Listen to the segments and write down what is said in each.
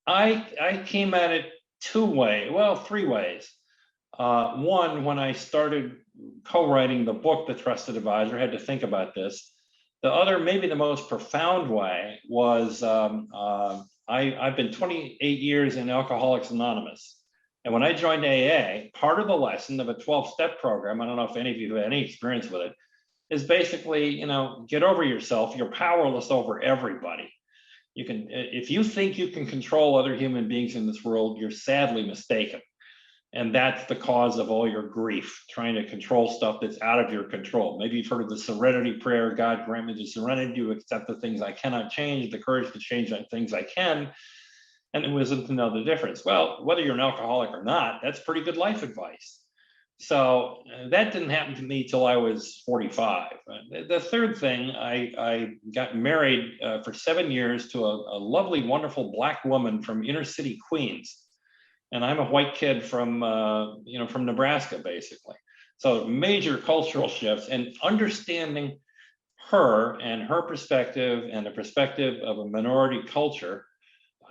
I came at it three ways. One, when I started co-writing the book, The Trusted Advisor, I had to think about this. The other, maybe the most profound way, was I've been 28 years in Alcoholics Anonymous. And when I joined AA, part of the lesson of a 12-step program, I don't know if any of you have any experience with it, is basically, get over yourself. You're powerless over everybody. You can, if you think you can control other human beings in this world, you're sadly mistaken. And that's the cause of all your grief, trying to control stuff that's out of your control. Maybe you've heard of the serenity prayer: God grant me the serenity to accept the things I cannot change, the courage to change the things I can, and the wisdom to know the difference. Well, whether you're an alcoholic or not, that's pretty good life advice. So that didn't happen to me till I was 45. The third thing, I got married for 7 years to a lovely, wonderful Black woman from inner city Queens. And I'm a white kid from from Nebraska, basically. So major cultural shifts, and understanding her and her perspective and the perspective of a minority culture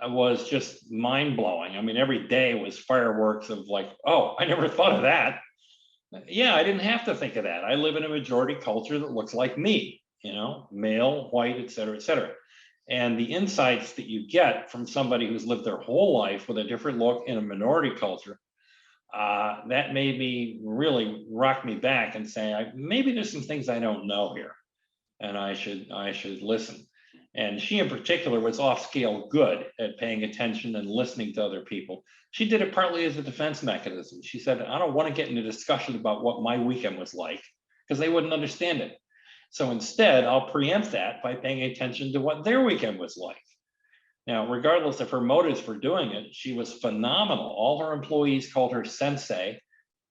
was just mind blowing. I mean, every day was fireworks of like, oh, I never thought of that. Yeah, I didn't have to think of that. I live in a majority culture that looks like me, male, white, et cetera, et cetera. And the insights that you get from somebody who's lived their whole life with a different look in a minority culture, that made me really rock me back and say, maybe there's some things I don't know here, and I should listen. And she in particular was off scale good at paying attention and listening to other people. She did it partly as a defense mechanism. She said, I don't want to get into discussion about what my weekend was like, because they wouldn't understand it. So instead, I'll preempt that by paying attention to what their weekend was like. Now, regardless of her motives for doing it, she was phenomenal. All her employees called her sensei.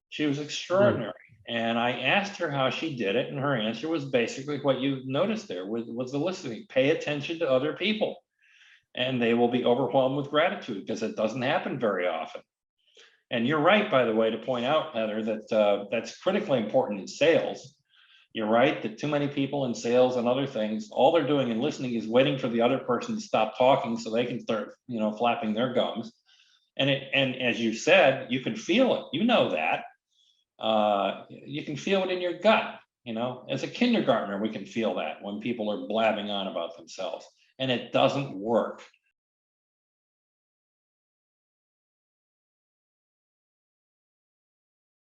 She was extraordinary. And I asked her how she did it, and her answer was basically what you noticed there was the listening. Pay attention to other people, and they will be overwhelmed with gratitude, because it doesn't happen very often. And you're right, by the way, to point out, Heather, that that's critically important in sales. You're right that too many people in sales and other things, all they're doing in listening is waiting for the other person to stop talking so they can start, flapping their gums. And as you said, you can feel it. You know that. You can feel it in your gut. As a kindergartner, we can feel that when people are blabbing on about themselves, and it doesn't work.